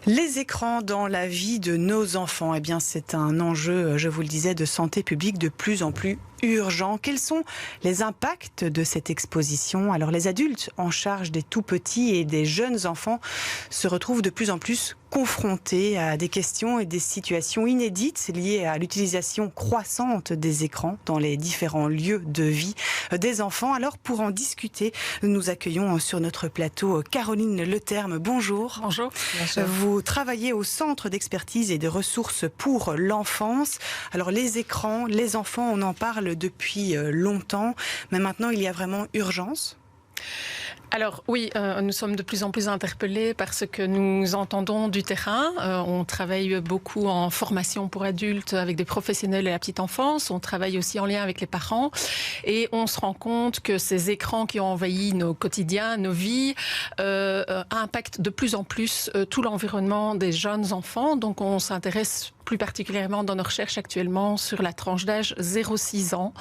Les écrans dans la vie de nos enfants, eh bien, c'est un enjeu, je vous le disais, de santé publique de plus en plus urgent. Quels sont les impacts de cette exposition? Alors, les adultes en charge des tout-petits et des jeunes enfants se retrouvent de plus en plus confrontés à des questions et des situations inédites liées à l'utilisation croissante des écrans dans les différents lieux de vie des enfants. Alors, pour en discuter, nous accueillons sur notre plateau Caroline Leterme. Bonjour. Bonjour. Vous travaillez au Centre d'expertise et de ressources pour l'enfance. Alors, les écrans, les enfants, on en parle depuis longtemps, mais maintenant, il y a vraiment urgence? Alors oui, nous sommes de plus en plus interpellés par ce que nous entendons du terrain. On travaille beaucoup en formation pour adultes avec des professionnels et la petite enfance. On travaille aussi en lien avec les parents. Et on se rend compte que ces écrans qui ont envahi nos quotidiens, nos vies, impactent de plus en plus tout l'environnement des jeunes enfants. Donc on s'intéresse plus particulièrement dans nos recherches actuellement sur la tranche d'âge 0-6 ans.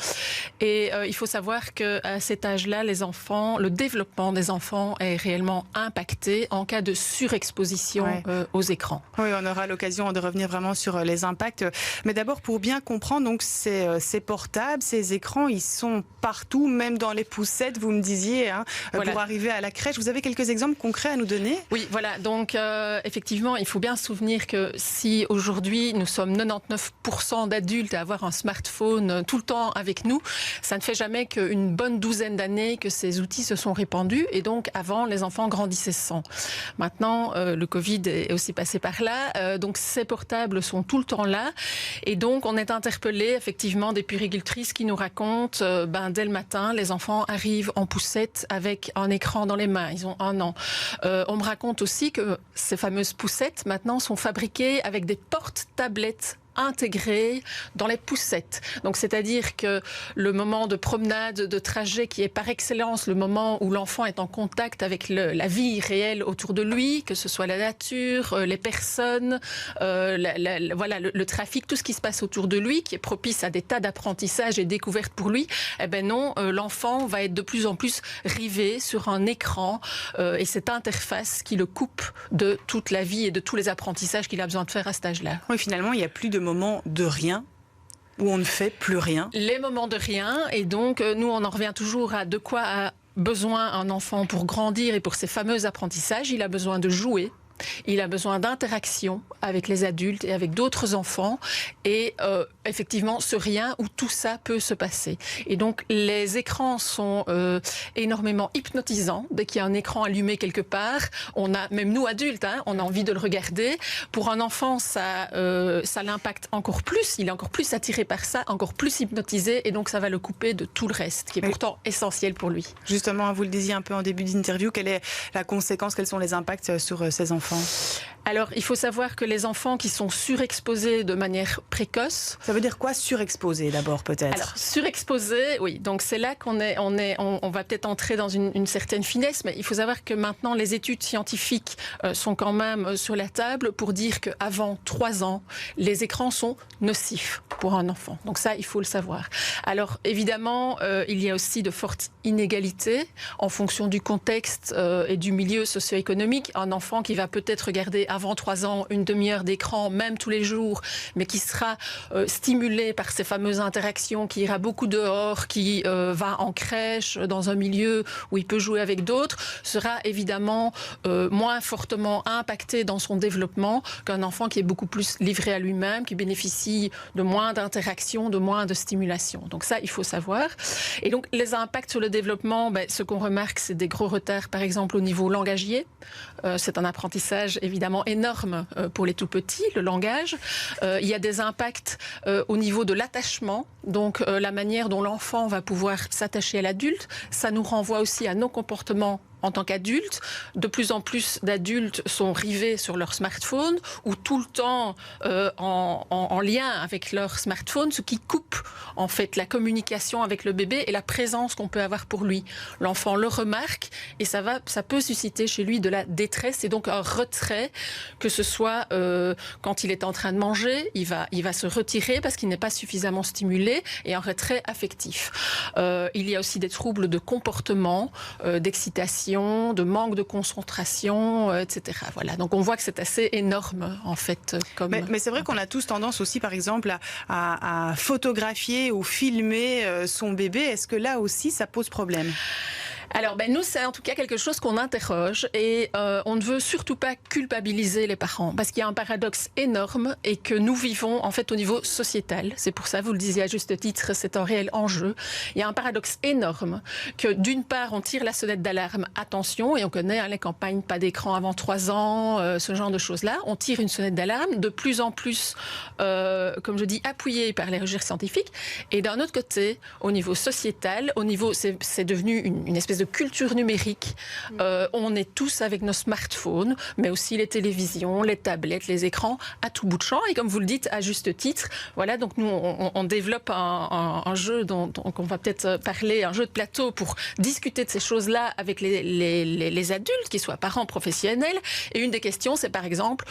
Et il faut savoir qu'à cet âge-là, les enfants, le développement des enfants est réellement impacté en cas de surexposition aux écrans. Oui, on aura l'occasion de revenir vraiment sur les impacts. Mais d'abord, pour bien comprendre, donc ces portables, ces écrans, ils sont partout, même dans les poussettes, vous me disiez, hein, voilà. Pour arriver à la crèche. Vous avez quelques exemples concrets à nous donner? Oui, voilà. Donc, effectivement, il faut bien se souvenir que si aujourd'hui, nous sommes 99% d'adultes à avoir un smartphone tout le temps avec nous, ça ne fait jamais qu'une bonne douzaine d'années que ces outils se sont répandus. Et donc, avant, les enfants grandissaient sans. Maintenant, le Covid est aussi passé par là. Donc, ces portables sont tout le temps là. Et donc, on est interpellé, effectivement, des puéricultrices qui nous racontent, dès le matin, les enfants arrivent en poussette avec un écran dans les mains. Ils ont 1 an. On me raconte aussi que ces fameuses poussettes, maintenant, sont fabriquées avec des porte-tablettes intégrés dans les poussettes. Donc, c'est-à-dire que le moment de promenade, de trajet qui est par excellence le moment où l'enfant est en contact avec la vie réelle autour de lui, que ce soit la nature, les personnes, le trafic, tout ce qui se passe autour de lui, qui est propice à des tas d'apprentissages et découvertes pour lui, eh ben non, l'enfant va être de plus en plus rivé sur un écran et cette interface qui le coupe de toute la vie et de tous les apprentissages qu'il a besoin de faire à cet âge-là. Oui, finalement, il n'y a plus de moments de rien où on ne fait plus rien. Les moments de rien, et donc nous on en revient toujours à de quoi a besoin un enfant pour grandir et pour ses fameux apprentissages. Il a besoin de jouer. Il a besoin d'interaction avec les adultes et avec d'autres enfants et effectivement ce rien où tout ça peut se passer. Et donc les écrans sont énormément hypnotisants. Dès qu'il y a un écran allumé quelque part, on a, même nous adultes, on a envie de le regarder. Pour un enfant, ça l'impacte encore plus. Il est encore plus attiré par ça, encore plus hypnotisé et donc ça va le couper de tout le reste qui est pourtant essentiel pour lui. Justement, vous le disiez un peu en début d'interview, quelle est la conséquence, quels sont les impacts sur ces enfants? Alors, il faut savoir que les enfants qui sont surexposés de manière précoce... Ça veut dire quoi, surexposés d'abord, peut-être? Alors, surexposés, oui. Donc, c'est là qu'on va peut-être entrer dans une certaine finesse, mais il faut savoir que maintenant, les études scientifiques sont quand même sur la table pour dire qu'avant 3 ans, les écrans sont nocifs pour un enfant. Donc ça, il faut le savoir. Alors, évidemment, il y a aussi de fortes inégalités en fonction du contexte et du milieu socio-économique. Un enfant qui va peut-être regarder avant 3 ans une demi-heure d'écran, même tous les jours, mais qui sera stimulé par ces fameuses interactions, qui ira beaucoup dehors, qui va en crèche, dans un milieu où il peut jouer avec d'autres, sera évidemment moins fortement impacté dans son développement qu'un enfant qui est beaucoup plus livré à lui-même, qui bénéficie de moins d'interactions, de moins de stimulation. Donc ça, il faut savoir. Et donc, les impacts sur le développement, ce qu'on remarque, c'est des gros retards, par exemple, au niveau langagier. C'est un apprentissage évidemment énorme pour les tout-petits, le langage. Il y a des impacts au niveau de l'attachement, donc la manière dont l'enfant va pouvoir s'attacher à l'adulte. Ça nous renvoie aussi à nos comportements en tant qu'adultes. De plus en plus d'adultes sont rivés sur leur smartphone ou tout le temps en lien avec leur smartphone, ce qui coupe en fait la communication avec le bébé et la présence qu'on peut avoir pour lui. L'enfant le remarque et ça peut susciter chez lui de la détresse et donc un retrait, que ce soit quand il est en train de manger, il va se retirer parce qu'il n'est pas suffisamment stimulé et un retrait affectif. Il y a aussi des troubles de comportement, d'excitation, d'attention, de manque de concentration, etc. Voilà. Donc on voit que c'est assez énorme en fait. Mais c'est vrai qu'on a tous tendance aussi, par exemple, à photographier ou filmer son bébé. Est-ce que là aussi, ça pose problème ? Alors, nous, c'est en tout cas quelque chose qu'on interroge et on ne veut surtout pas culpabiliser les parents parce qu'il y a un paradoxe énorme et que nous vivons en fait au niveau sociétal. C'est pour ça, vous le disiez à juste titre, c'est un réel enjeu. Il y a un paradoxe énorme que d'une part, on tire la sonnette d'alarme, attention, et on connaît les campagnes pas d'écran avant 3 ans, ce genre de choses-là. On tire une sonnette d'alarme de plus en plus, comme je dis, appuyée par les recherches scientifiques. Et d'un autre côté, au niveau sociétal, c'est devenu une espèce de culture numérique. On est tous avec nos smartphones, mais aussi les télévisions, les tablettes, les écrans, à tout bout de champ. Et comme vous le dites, à juste titre, voilà, donc nous, on développe un jeu dont on va peut-être parler, un jeu de plateau pour discuter de ces choses-là avec les adultes, qu'ils soient parents professionnels. Et une des questions, c'est par exemple,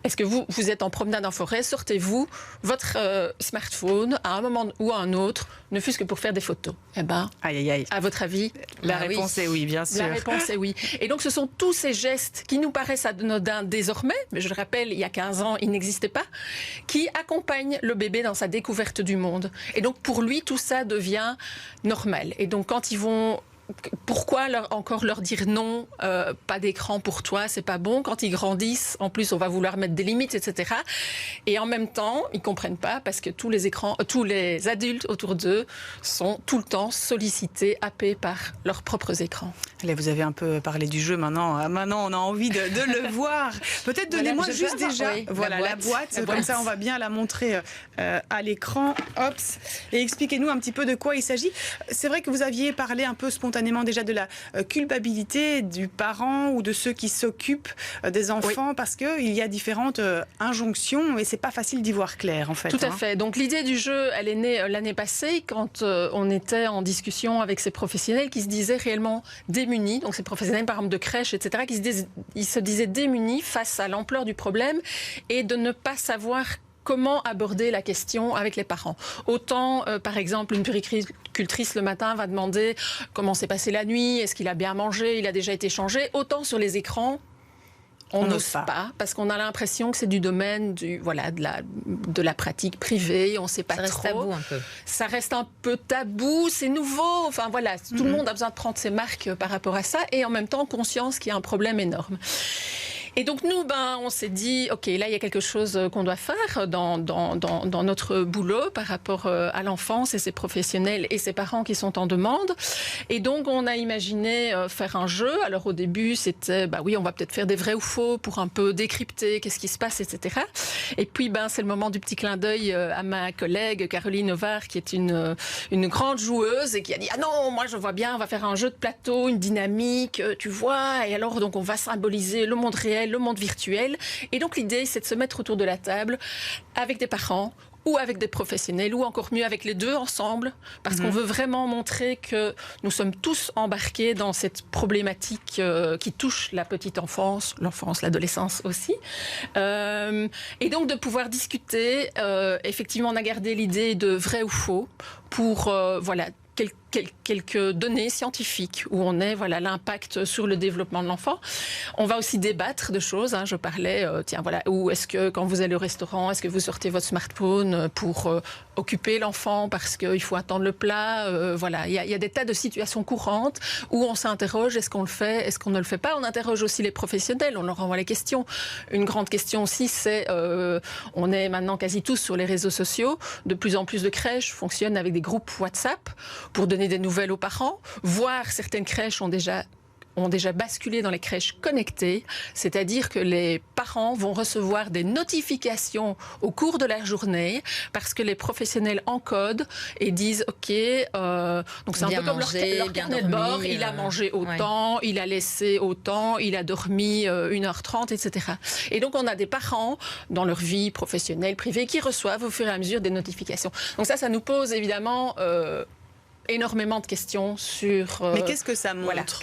est-ce que vous êtes en promenade en forêt, sortez-vous votre smartphone à un moment ou à un autre, ne fût-ce que pour faire des photos? À votre avis? La réponse est oui, bien sûr. La réponse est oui. Et donc ce sont tous ces gestes qui nous paraissent anodins désormais, mais je le rappelle, il y a 15 ans, ils n'existaient pas, qui accompagnent le bébé dans sa découverte du monde. Et donc pour lui, tout ça devient normal. Et donc quand ils vont... Pourquoi encore leur dire non, pas d'écran pour toi, c'est pas bon. Quand ils grandissent, en plus, on va vouloir mettre des limites, etc. Et en même temps, ils comprennent pas parce que tous les adultes autour d'eux sont tout le temps sollicités, happés par leurs propres écrans. Allez, vous avez un peu parlé du jeu maintenant. Maintenant, on a envie de le voir. Peut-être donnez-moi juste déjà la boîte. Comme ça, on va bien la montrer à l'écran. Hop. Et expliquez-nous un petit peu de quoi il s'agit. C'est vrai que vous aviez parlé un peu spontanément déjà de la culpabilité du parent ou de ceux qui s'occupent des enfants parce qu'il y a différentes injonctions et c'est pas facile d'y voir clair en fait. Tout à fait. Donc l'idée du jeu, elle est née l'année passée quand on était en discussion avec ces professionnels qui se disaient réellement démunis, donc ces professionnels par exemple de crèche, etc., ils se disaient démunis face à l'ampleur du problème et de ne pas savoir comment aborder la question avec les parents. Autant, par exemple, une puéricultrice le matin va demander comment s'est passée la nuit, est-ce qu'il a bien mangé, il a déjà été changé. Autant sur les écrans, on n'ose pas parce qu'on a l'impression que c'est du domaine de la pratique privée, on ne sait pas trop. Ça reste tabou un peu. Ça reste un peu tabou, c'est nouveau. Enfin voilà, tout le monde a besoin de prendre ses marques par rapport à ça et en même temps conscience qu'il y a un problème énorme. Et donc nous, on s'est dit, ok, là il y a quelque chose qu'on doit faire dans notre boulot par rapport à l'enfance et ses professionnels et ses parents qui sont en demande. Et donc on a imaginé faire un jeu. Alors au début c'était, on va peut-être faire des vrais ou faux pour un peu décrypter qu'est-ce qui se passe, etc. Et puis c'est le moment du petit clin d'œil à ma collègue Caroline Ovard qui est une grande joueuse et qui a dit, ah non, moi je vois bien, on va faire un jeu de plateau, une dynamique, tu vois. Et alors donc on va symboliser le monde réel, le monde virtuel. Et donc l'idée, c'est de se mettre autour de la table avec des parents ou avec des professionnels, ou encore mieux avec les deux ensemble, parce qu'on veut vraiment montrer que nous sommes tous embarqués dans cette problématique qui touche la petite enfance, l'enfance, l'adolescence aussi. Et donc de pouvoir discuter, effectivement on a gardé l'idée de vrai ou faux, pour quelques données scientifiques où on est l'impact sur le développement de l'enfant. On va aussi débattre de choses. Je parlais, ou est-ce que quand vous allez au restaurant, est-ce que vous sortez votre smartphone pour occuper l'enfant parce qu'il faut attendre le plat. Il y a des tas de situations courantes où on s'interroge, est-ce qu'on le fait, est-ce qu'on ne le fait pas. On interroge aussi les professionnels, on leur envoie les questions. Une grande question aussi, c'est, on est maintenant quasi tous sur les réseaux sociaux. De plus en plus de crèches fonctionnent avec des groupes WhatsApp pour donner des nouvelles aux parents, voire certaines crèches ont déjà basculé dans les crèches connectées, c'est-à-dire que les parents vont recevoir des notifications au cours de la journée parce que les professionnels encodent et disent OK, donc c'est un peu comme leur carnet de bord, il a mangé autant, il a laissé autant, il a dormi 1h30, etc. Et donc on a des parents dans leur vie professionnelle, privée, qui reçoivent au fur et à mesure des notifications. Donc ça nous pose évidemment énormément de questions sur... Mais qu'est-ce que ça montre ?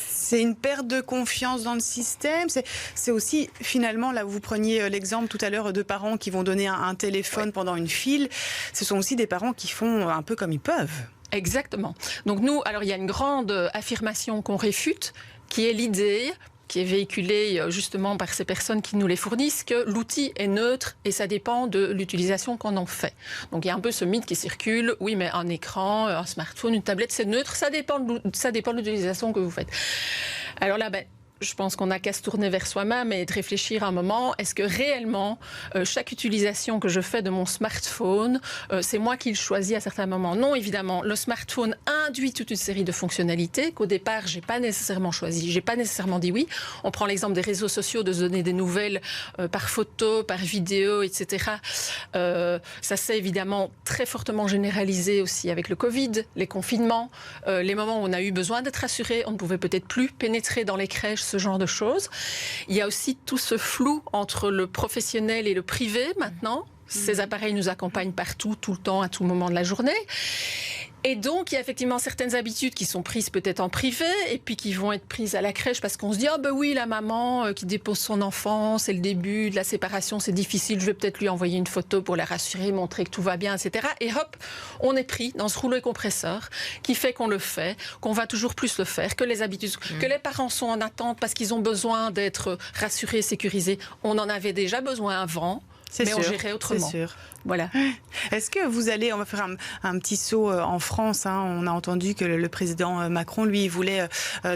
C'est une perte de confiance dans le système. C'est aussi, finalement, là où vous preniez l'exemple tout à l'heure de parents qui vont donner un téléphone pendant une file. Ce sont aussi des parents qui font un peu comme ils peuvent. Exactement. Donc nous, alors il y a une grande affirmation qu'on réfute, qui est l'idée qui est véhiculée justement par ces personnes qui nous les fournissent, que l'outil est neutre et ça dépend de l'utilisation qu'on en fait. Donc il y a un peu ce mythe qui circule, oui mais un écran, un smartphone, une tablette c'est neutre, ça dépend de l'utilisation que vous faites. Alors là, je pense qu'on n'a qu'à se tourner vers soi-même et de réfléchir un moment, est-ce que réellement, chaque utilisation que je fais de mon smartphone, c'est moi qui le choisis à certains moments? Non, évidemment, le smartphone induit toute une série de fonctionnalités qu'au départ, j'ai pas nécessairement choisi, j'ai pas nécessairement dit oui. On prend l'exemple des réseaux sociaux, de se donner des nouvelles par photo, par vidéo, etc. Ça s'est évidemment très fortement généralisé aussi avec le Covid, les confinements, les moments où on a eu besoin d'être rassuré, on ne pouvait peut-être plus pénétrer dans les crèches, ce genre de choses. Il y a aussi tout ce flou entre le professionnel et le privé maintenant. Ces appareils nous accompagnent partout, tout le temps, à tout moment de la journée. Et donc, il y a effectivement certaines habitudes qui sont prises peut-être en privé et puis qui vont être prises à la crèche parce qu'on se dit « Ah ben oui, la maman qui dépose son enfant, c'est le début de la séparation, c'est difficile, je vais peut-être lui envoyer une photo pour la rassurer, montrer que tout va bien, etc. » Et hop, on est pris dans ce rouleau compresseur qui fait qu'on le fait, qu'on va toujours plus le faire, que les habitudes, que les parents sont en attente parce qu'ils ont besoin d'être rassurés, sécurisés. On en avait déjà besoin avant. Mais on gérait autrement. C'est sûr. Voilà. Est-ce que vous allez, on va faire un petit saut en France, hein. On a entendu que le président Macron, lui, voulait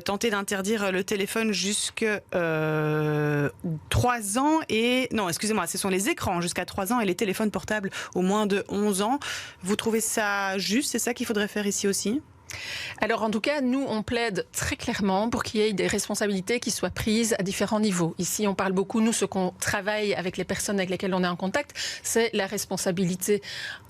tenter d'interdire le téléphone jusque 3 ans et... Non, excusez-moi, ce sont les écrans jusqu'à 3 ans et les téléphones portables au moins de 11 ans. Vous trouvez ça juste? C'est ça qu'il faudrait faire ici aussi? Alors en tout cas, nous, on plaide très clairement pour qu'il y ait des responsabilités qui soient prises à différents niveaux. Ici, on parle beaucoup, nous, ce qu'on travaille avec les personnes avec lesquelles on est en contact, c'est la responsabilité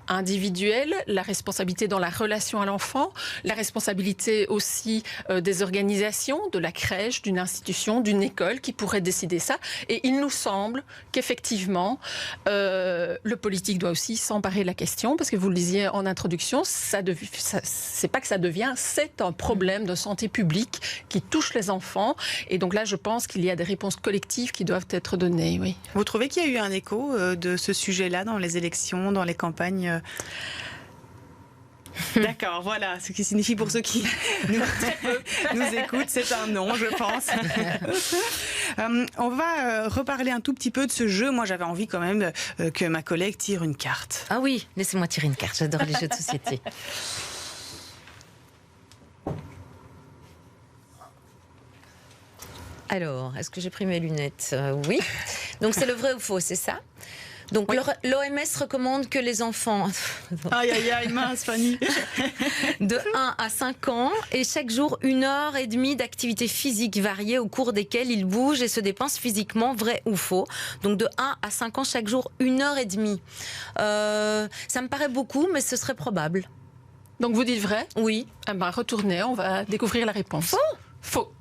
individuelle, la responsabilité dans la relation à l'enfant, la responsabilité aussi des organisations, de la crèche, d'une institution, d'une école qui pourrait décider ça. Et il nous semble qu'effectivement, le politique doit aussi s'emparer de la question, parce que vous le disiez en introduction, c'est pas que ça devient, c'est un problème de santé publique qui touche les enfants. Et donc là, je pense qu'il y a des réponses collectives qui doivent être données. Oui. Vous trouvez qu'il y a eu un écho de ce sujet-là dans les élections, dans les campagnes? D'accord, voilà, ce qui signifie pour ceux qui nous écoutent, c'est un non, je pense. On va reparler un tout petit peu de ce jeu. Moi, j'avais envie quand même que ma collègue tire une carte. Ah oui, laissez-moi tirer une carte, j'adore les jeux de société. Alors, est-ce que j'ai pris mes lunettes? Oui. Donc c'est le vrai ou faux, c'est ça? Donc oui. L'OMS recommande que les enfants... Aïe, aïe, aïe, mince, Fanny. De 1 à 5 ans et chaque jour 1h30 d'activité physique variée au cours desquelles ils bougent et se dépensent physiquement, vrai ou faux. Donc de 1 à 5 ans, chaque jour 1h30. Ça me paraît beaucoup, mais ce serait probable. Donc vous dites vrai? Oui. Eh ben, retournez, on va découvrir la réponse. Faux? Faux.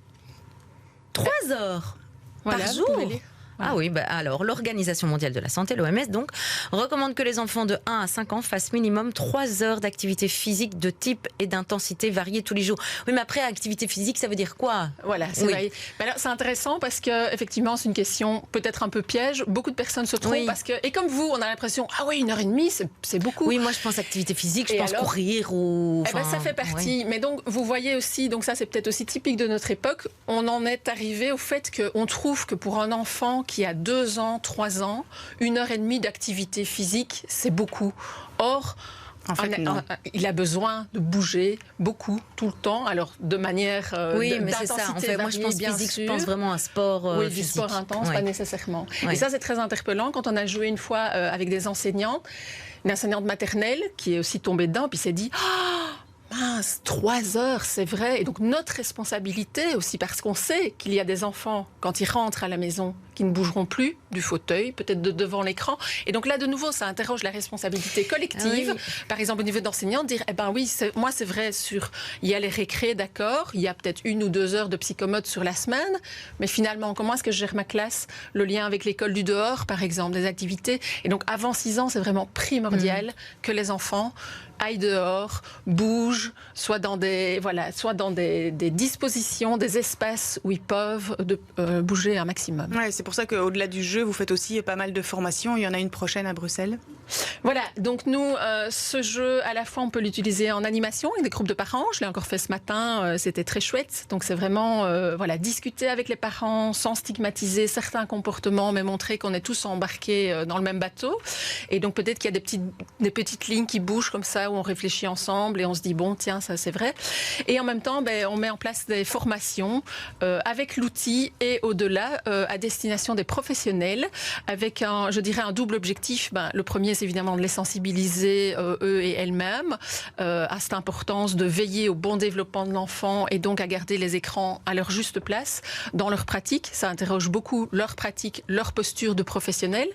3 heures voilà, par jour. Ah oui, alors l'Organisation mondiale de la santé, l'OMS, donc, recommande que les enfants de 1 à 5 ans fassent minimum 3 heures d'activité physique de type et d'intensité variée tous les jours. Oui, mais après, activité physique, ça veut dire quoi? Voilà, c'est varié. Alors, c'est intéressant parce que effectivement, c'est une question peut-être un peu piège. Beaucoup de personnes se trompent parce que, et comme vous, on a l'impression, ah oui, 1h30, c'est beaucoup. Oui, moi je pense activité physique, je pense courir ou... Eh ben, ça fait partie. Mais donc, vous voyez aussi, donc ça c'est peut-être aussi typique de notre époque, on en est arrivé au fait qu'on trouve que pour un enfant qui a 2 ans, 3 ans, 1h30 d'activité physique, c'est beaucoup. Or, en fait, il a besoin de bouger beaucoup, tout le temps, alors de manière oui, mais c'est ça. En fait, moi, je pense physique, je pense vraiment à un sport oui, physique. Du sport intense, pas nécessairement. Oui. Et ça, c'est très interpellant. Quand on a joué une fois avec des enseignants, une enseignante maternelle qui est aussi tombée dedans, puis s'est dit... mince, 3 heures, c'est vrai. Et donc notre responsabilité aussi, parce qu'on sait qu'il y a des enfants, quand ils rentrent à la maison, qui ne bougeront plus du fauteuil, peut-être de devant l'écran. Et donc là, de nouveau, ça interroge la responsabilité collective. Oui. Par exemple, au niveau d'enseignants, dire, eh ben oui, moi c'est vrai, il y a les récrés, d'accord, il y a peut-être 1 ou 2 heures de psychomote sur la semaine, mais finalement, comment est-ce que je gère ma classe? Le lien avec l'école du dehors, par exemple, des activités. Et donc avant 6 ans, c'est vraiment primordial que les enfants aillent dehors, bougent, soit dans des dispositions, des espaces où ils peuvent bouger un maximum. Ouais, c'est pour ça qu'au-delà du jeu, vous faites aussi pas mal de formations. Il y en a une prochaine à Bruxelles. Voilà, donc nous, ce jeu, à la fois, on peut l'utiliser en animation avec des groupes de parents. Je l'ai encore fait ce matin, c'était très chouette. Donc c'est vraiment discuter avec les parents sans stigmatiser certains comportements, mais montrer qu'on est tous embarqués dans le même bateau. Et donc peut-être qu'il y a des petites lignes qui bougent comme ça, où on réfléchit ensemble et on se dit, bon, tiens, ça c'est vrai. Et en même temps, on met en place des formations avec l'outil et au-delà, à destination des professionnels, avec un double objectif. Le premier, c'est évidemment de les sensibiliser, eux et elles-mêmes, à cette importance de veiller au bon développement de l'enfant et donc à garder les écrans à leur juste place dans leur pratique. Ça interroge beaucoup leur pratique, leur posture de professionnel.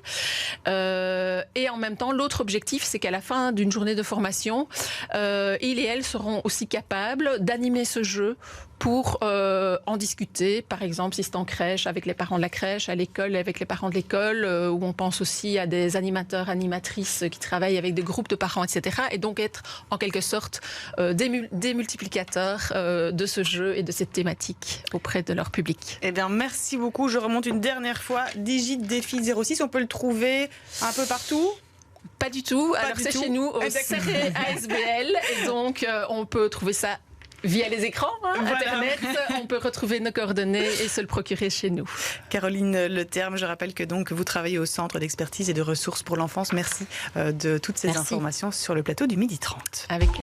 Et en même temps, l'autre objectif, c'est qu'à la fin d'une journée de formation, ils et elles seront aussi capables d'animer ce jeu pour en discuter, par exemple, si c'est en crèche, avec les parents de la crèche, à l'école, avec les parents de l'école, où on pense aussi à des animateurs, animatrices qui travaillent avec des groupes de parents, etc. Et donc être, en quelque sorte, des multiplicateurs de ce jeu et de cette thématique auprès de leur public. Eh bien, merci beaucoup. Je remonte une dernière fois. Digidéfi 06, on peut le trouver un peu partout ? Pas du tout. Alors c'est chez nous, au Serré ASBL. Et donc, on peut trouver ça via les écrans, voilà. Internet, on peut retrouver nos coordonnées et se le procurer chez nous. Caroline Leterme, je rappelle que donc vous travaillez au Centre d'expertise et de ressources pour l'enfance. Merci de toutes ces informations sur le plateau du Midi 30. Avec